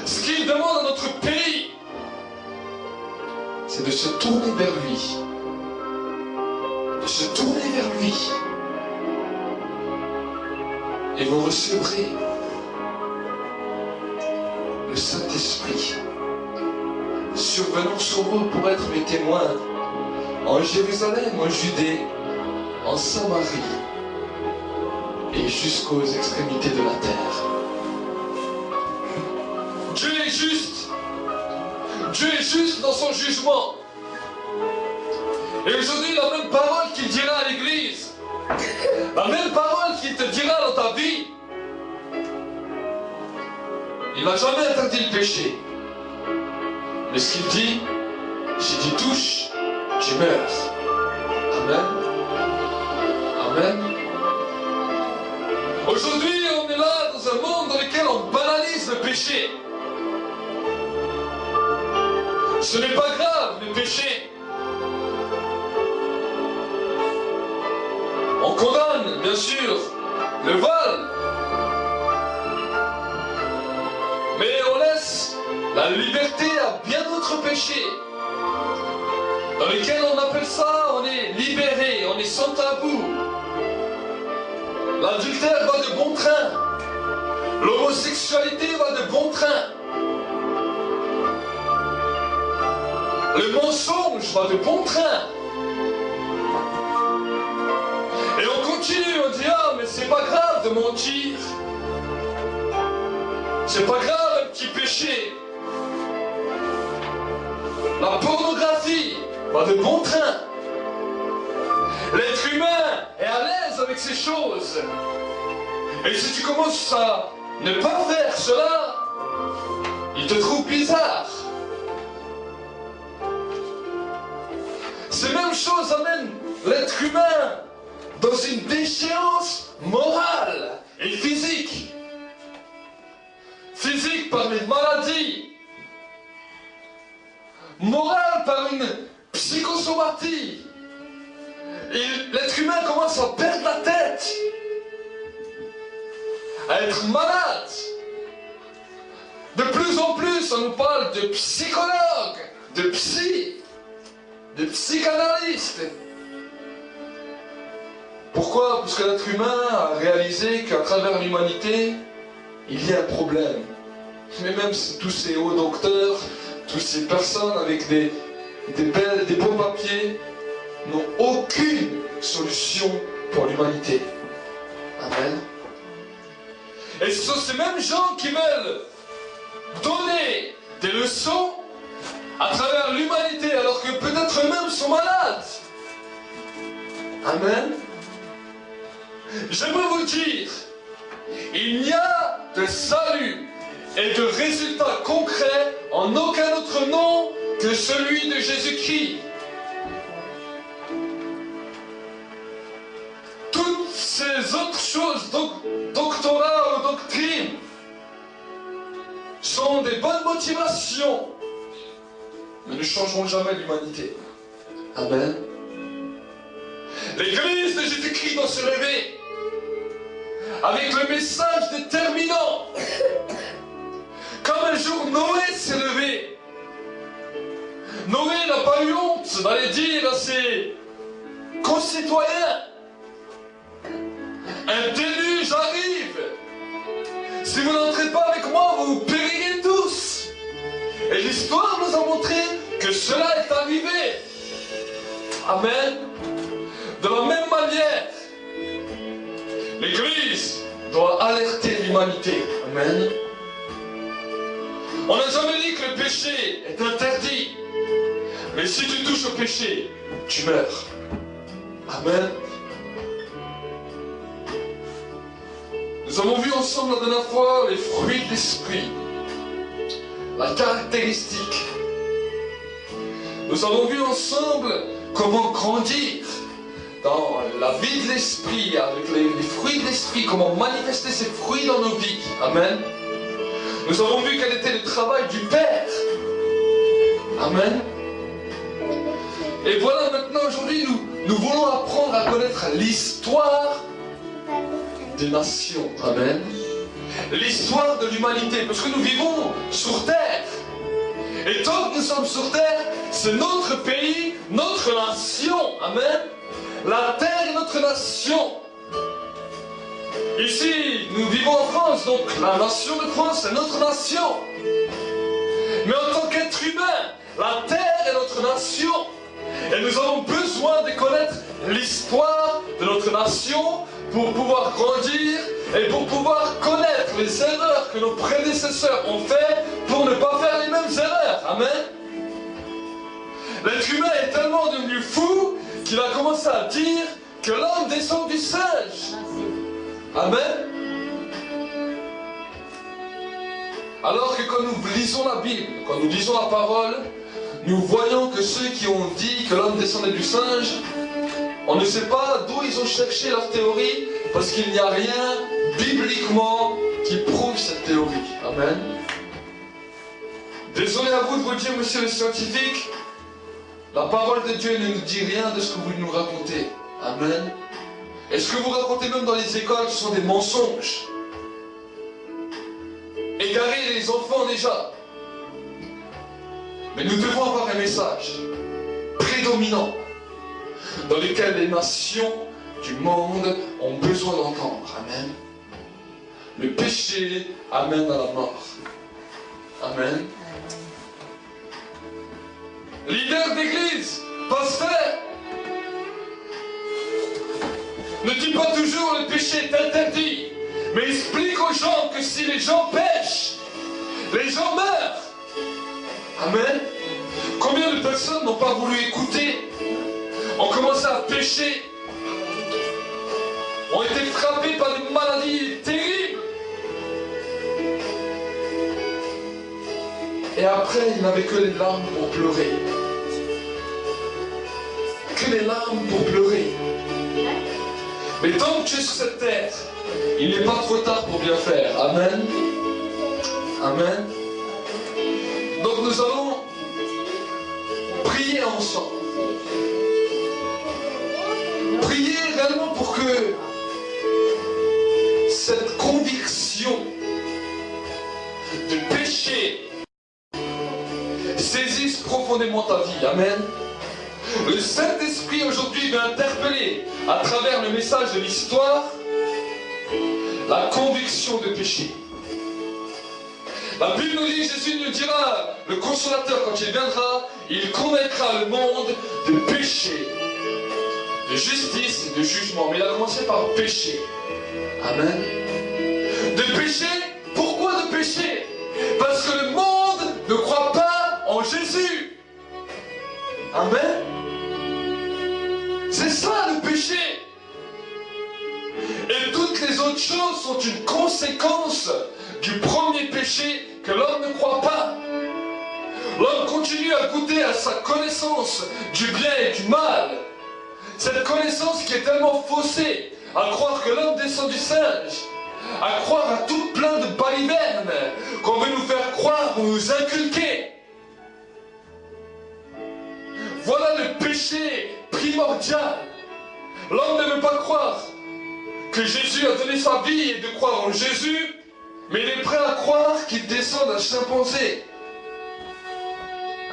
ce qu'il demande à notre pays, c'est de se tourner vers lui. De se tourner vers lui. Et vous recevrez le Saint-Esprit survenant sur vous pour être mes témoins en Jérusalem, en Judée, en Samarie et jusqu'aux extrémités de la terre. Dieu est juste. Dieu est juste dans son jugement. Et aujourd'hui, la même parole qu'il dira à l'Église, la même parole qu'il te dira dans ta vie, il n'a jamais interdit le péché. Mais ce qu'il dit, si tu touches, tu meurs. Amen. Amen. Aujourd'hui, on est là dans un monde dans lequel on banalise le péché. Ce n'est pas grave, le péché. On condamne, bien sûr, le vol. Mais on laisse la liberté à bien d'autres péchés, dans lesquels on appelle ça, on est libéré, on est sans tabou. L'adultère va de bon train. L'homosexualité va de bon train. Le mensonge va de bon train. Et on continue, on dit, ah, mais c'est pas grave de mentir. C'est pas grave un petit péché. La pornographie va de bon train. L'être humain est à l'aise avec ces choses. Et si tu commences à ne pas faire cela, il te trouve bizarre. Ces mêmes choses amènent l'être humain dans une déchéance morale et physique. Physique par les maladies. Morale par une psychosomatie. Et l'être humain commence à perdre la tête. À être malade. De plus en plus, on nous parle de psychologues, de psy, de psychanalystes. Pourquoi? Parce que l'être humain a réalisé qu'à travers l'humanité, il y a un problème. Mais même tous ces hauts docteurs, toutes ces personnes avec des beaux papiers, n'ont aucune solution pour l'humanité. Amen. Et ce sont ces mêmes gens qui veulent donner des leçons à travers l'humanité, alors que peut-être eux-mêmes sont malades. Amen. J'aimerais vous dire, il n'y a de salut et de résultats concrets en aucun autre nom que celui de Jésus-Christ. Toutes ces autres choses, doctorat ou doctrine, sont des bonnes motivations, mais ne changeront jamais l'humanité. Amen. L'Église de Jésus-Christ doit se lever avec le message déterminant. Comme un jour Noé s'est levé. Noé n'a pas eu honte d'aller dire à ses concitoyens, un déluge arrive. Si vous n'entrez pas avec moi, vous périrez tous. Et l'histoire nous a montré que cela est arrivé. Amen. De la même manière, l'Église doit alerter l'humanité. Amen. On n'a jamais dit que le péché est interdit. Mais si tu touches au péché, tu meurs. Amen. Nous avons vu ensemble la dernière fois les fruits de l'esprit. La caractéristique. Nous avons vu ensemble comment grandir dans la vie de l'esprit, avec les fruits de l'esprit, comment manifester ces fruits dans nos vies. Amen. Nous avons vu quel était le travail du Père. Amen. Et voilà, maintenant, aujourd'hui, nous voulons apprendre à connaître l'histoire des nations. Amen. L'histoire de l'humanité, parce que nous vivons sur terre. Et tant que nous sommes sur terre, c'est notre pays, notre nation. Amen. La terre est notre nation. Ici, nous vivons en France, donc la nation de France, c'est notre nation. Mais en tant qu'être humain, la terre est notre nation. Et nous avons besoin de connaître l'histoire de notre nation pour pouvoir grandir et pour pouvoir connaître les erreurs que nos prédécesseurs ont fait pour ne pas faire les mêmes erreurs. Amen. L'être humain est tellement devenu fou qu'il a commencé à dire que l'homme descend du singe. Amen. Alors que quand nous lisons la Bible, quand nous lisons la parole, nous voyons que ceux qui ont dit que l'homme descendait du singe, on ne sait pas d'où ils ont cherché leur théorie, parce qu'il n'y a rien bibliquement qui prouve cette théorie. Amen. Désolé à vous de vous dire, monsieur le scientifique, la parole de Dieu ne nous dit rien de ce que vous nous racontez. Amen. Et ce que vous racontez même dans les écoles, ce sont des mensonges. Égarer les enfants déjà. Mais nous devons avoir un message prédominant dans lequel les nations du monde ont besoin d'entendre. Amen. Le péché amène à la mort. Amen. Leader d'église, pasteur, ne dis pas toujours le péché est interdit, mais explique aux gens que si les gens pêchent, les gens meurent. Amen. Combien de personnes n'ont pas voulu écouter, ont commencé à pécher, ont été frappés par des maladies terribles. Et après, ils n'avaient que les larmes pour pleurer. Que les larmes pour pleurer. Mais tant que tu es sur cette terre, il n'est pas trop tard pour bien faire. Amen. Amen. Donc nous allons prier ensemble. Prier réellement pour que cette conviction de péché saisisse profondément ta vie. Amen. Le Saint-Esprit aujourd'hui va interpeller à travers le message de l'histoire la conviction de péché. La Bible nous dit, Jésus nous dira, le consolateur quand il viendra, il convaincra le monde de péché, de justice et de jugement. Mais il a commencé par péché. Amen. De péché, pourquoi de péché? Parce que le monde ne croit pas en Jésus. Amen. C'est ça le péché. Et toutes les autres choses sont une conséquence du premier péché que l'homme ne croit pas. L'homme continue à goûter à sa connaissance du bien et du mal. Cette connaissance qui est tellement faussée, à croire que l'homme descend du singe, à croire à tout plein de balivernes qu'on veut nous faire croire ou nous inculquer. Voilà le péché primordial. L'homme ne veut pas croire que Jésus a donné sa vie et de croire en Jésus, mais il est prêt à croire qu'il descend d'un chimpanzé.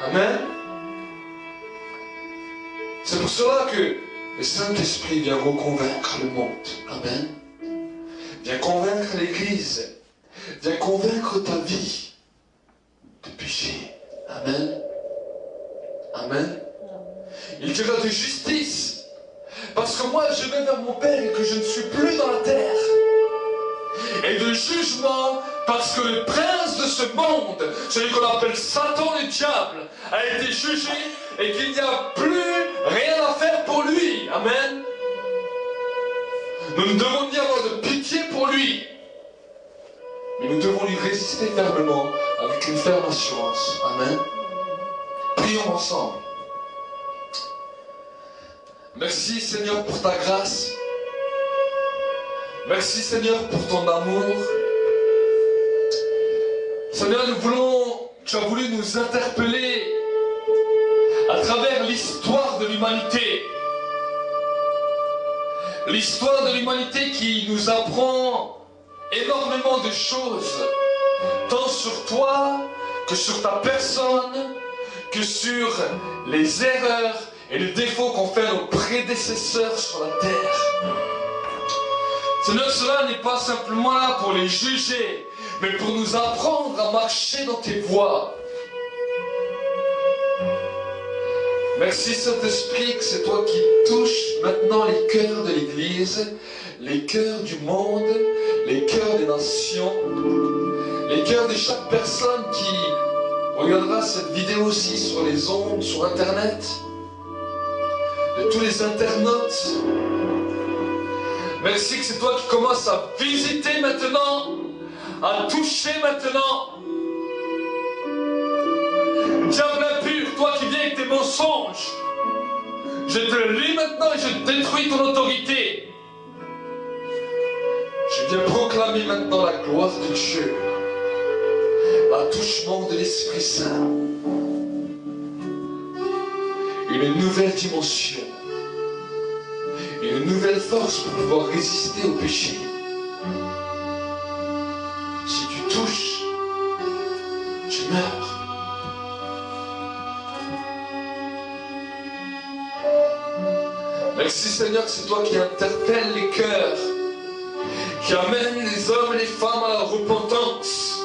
Amen. C'est pour cela que le Saint-Esprit vient reconvaincre le monde. Amen. Vient convaincre l'Église. Vient convaincre ta vie de péché. Amen. Amen. Il dira de justice. Parce que moi je vais vers mon Père et que je ne suis plus dans la terre. Et de jugement parce que le prince de ce monde, celui qu'on appelle Satan le diable, a été jugé et qu'il n'y a plus rien à faire pour lui. Amen. Nous ne devons ni avoir de pitié pour lui, mais nous devons lui résister fermement avec une ferme assurance. Amen. Prions ensemble. Merci Seigneur pour ta grâce. Merci Seigneur pour ton amour. Seigneur, tu as voulu nous interpeller à travers l'histoire de l'humanité. L'histoire de l'humanité qui nous apprend énormément de choses, tant sur toi que sur ta personne, que sur les erreurs et les défauts qu'ont fait nos prédécesseurs sur la terre. Seigneur, cela n'est pas simplement là pour les juger, mais pour nous apprendre à marcher dans tes voies. Merci Saint-Esprit que c'est toi qui touches maintenant les cœurs de l'Église, les cœurs du monde, les cœurs des nations, les cœurs de chaque personne qui regardera cette vidéo aussi sur les ondes, sur Internet, de tous les internautes. Merci que c'est toi qui commences à visiter maintenant, à toucher maintenant. Diable impur, toi qui viens avec tes mensonges, je te lis maintenant et je détruis ton autorité. Je viens proclamer maintenant la gloire de Dieu, l'attouchement de l'Esprit Saint, une nouvelle dimension, une nouvelle force pour pouvoir résister au péché. Si tu touches, tu meurs. Merci Seigneur que c'est toi qui interpelles les cœurs, qui amène les hommes et les femmes à la repentance.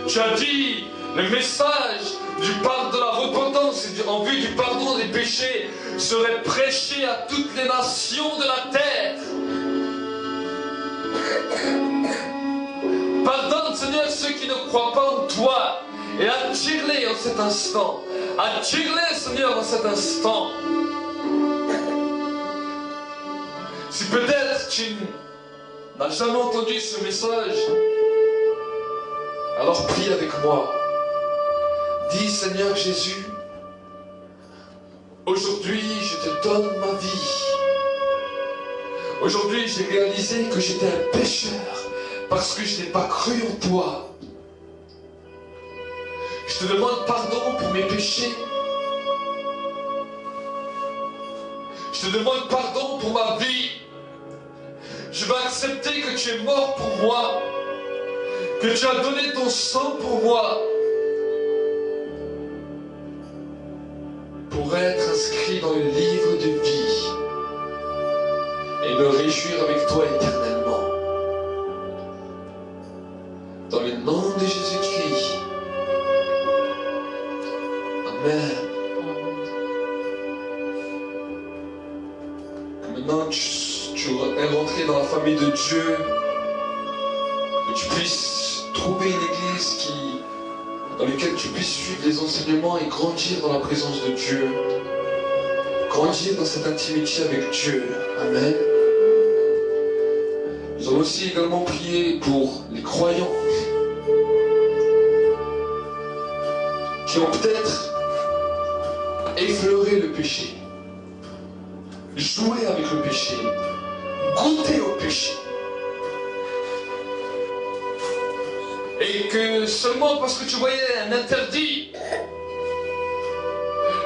Tu as dit, le message de la repentance et en vue du pardon des péchés serait prêché à toutes les nations de la terre. Pardonne Seigneur ceux qui ne croient pas en toi et attire-les en cet instant. Attire-les Seigneur en cet instant. Si peut-être tu n'as jamais entendu ce message, alors prie avec moi. Dis Seigneur Jésus, aujourd'hui je te donne ma vie. Aujourd'hui j'ai réalisé que j'étais un pécheur parce que je n'ai pas cru en toi. Je te demande pardon pour mes péchés. Je te demande pardon pour ma vie. Je vais accepter que tu es mort pour moi, que tu as donné ton sang pour moi, pour être inscrit dans le livre de vie et me réjouir avec toi éternellement. Dans le nom de Jésus-Christ. Amen. Maintenant, tu es rentré dans la famille de Dieu, que tu puisses trouver une église dans laquelle tu puisses suivre les enseignements et grandir dans la présence de Dieu, grandir dans cette intimité avec Dieu. Amen. Nous allons aussi également prier pour les croyants qui ont peut-être effleuré le péché, joué avec le péché, goûté au péché. Et que seulement parce que tu voyais un interdit,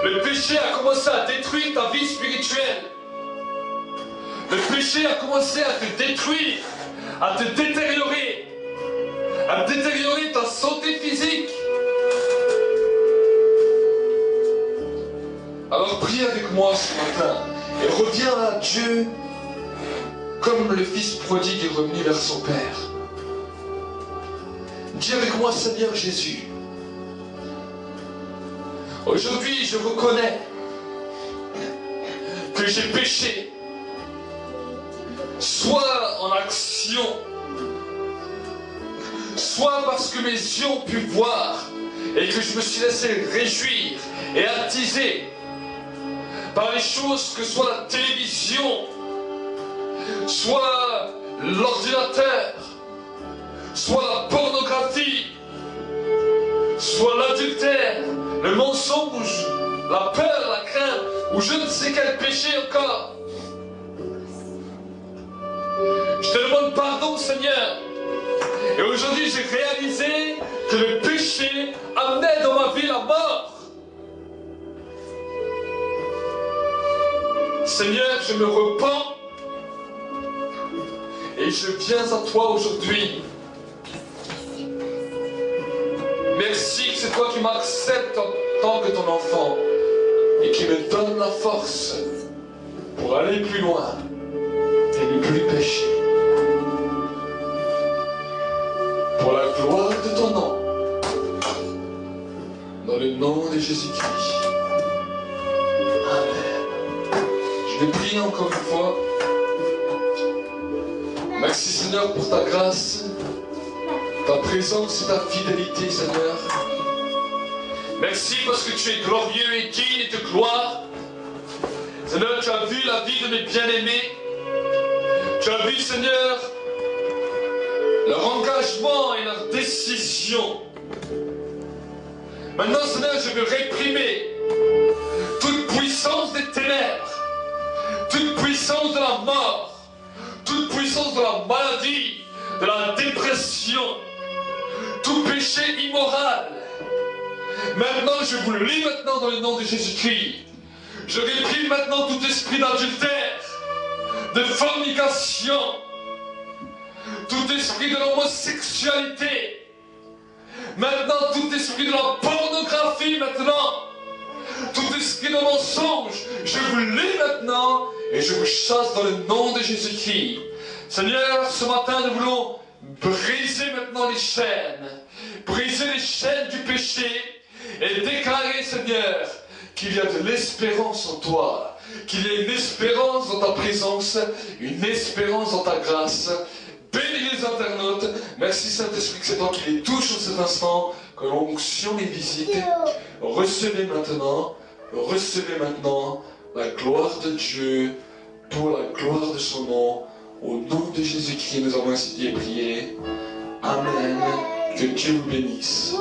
le péché a commencé à détruire ta vie spirituelle. Le péché a commencé à te détruire, à te détériorer, à détériorer ta santé physique. Alors prie avec moi ce matin et reviens à Dieu comme le fils prodigue est revenu vers son Père. Dis avec moi, Seigneur Jésus, aujourd'hui je reconnais que j'ai péché, soit en action, soit parce que mes yeux ont pu voir et que je me suis laissé réjouir et attiser par les choses que soit la télévision, soit l'ordinateur, soit la pornographie, soit l'adultère, le mensonge, la peur, la crainte, ou je ne sais quel péché encore. Je te demande pardon, Seigneur. Et aujourd'hui, j'ai réalisé que le péché amenait dans ma vie la mort. Seigneur, je me repens et je viens à toi aujourd'hui. que c'est toi qui m'acceptes en tant que ton enfant et qui me donne la force pour aller plus loin et ne plus pécher. Pour la gloire de ton nom, dans le nom de Jésus-Christ. Amen. Je vais prier encore une fois. Merci Seigneur pour ta grâce, ta présence et ta fidélité Seigneur. Merci parce que tu es glorieux et digne de gloire. Seigneur, tu as vu la vie de mes bien-aimés. Tu as vu Seigneur leur engagement et leur décision. Maintenant Seigneur, je veux réprimer toute puissance des ténèbres, toute puissance de la mort, toute puissance de la maladie, de la dépression, tout péché immoral. Maintenant, je vous le lis maintenant dans le nom de Jésus-Christ. Je réprime maintenant tout esprit d'adultère, de fornication, tout esprit de l'homosexualité, maintenant tout esprit de la pornographie maintenant, tout esprit de mensonge, je vous le lis maintenant et je vous chasse dans le nom de Jésus-Christ. Seigneur, ce matin nous voulons briser maintenant les chaînes du péché et déclarer, Seigneur, qu'il y a de l'espérance en toi, qu'il y a une espérance dans ta présence, une espérance dans ta grâce. Bénis les internautes. Merci Saint-Esprit que c'est toi qui les touche en cet instant, que l'onction les visite. Recevez maintenant la gloire de Dieu pour la gloire de son nom. Au nom de Jésus-Christ, nous avons ainsi dit et prié. Amen. Que Dieu vous bénisse.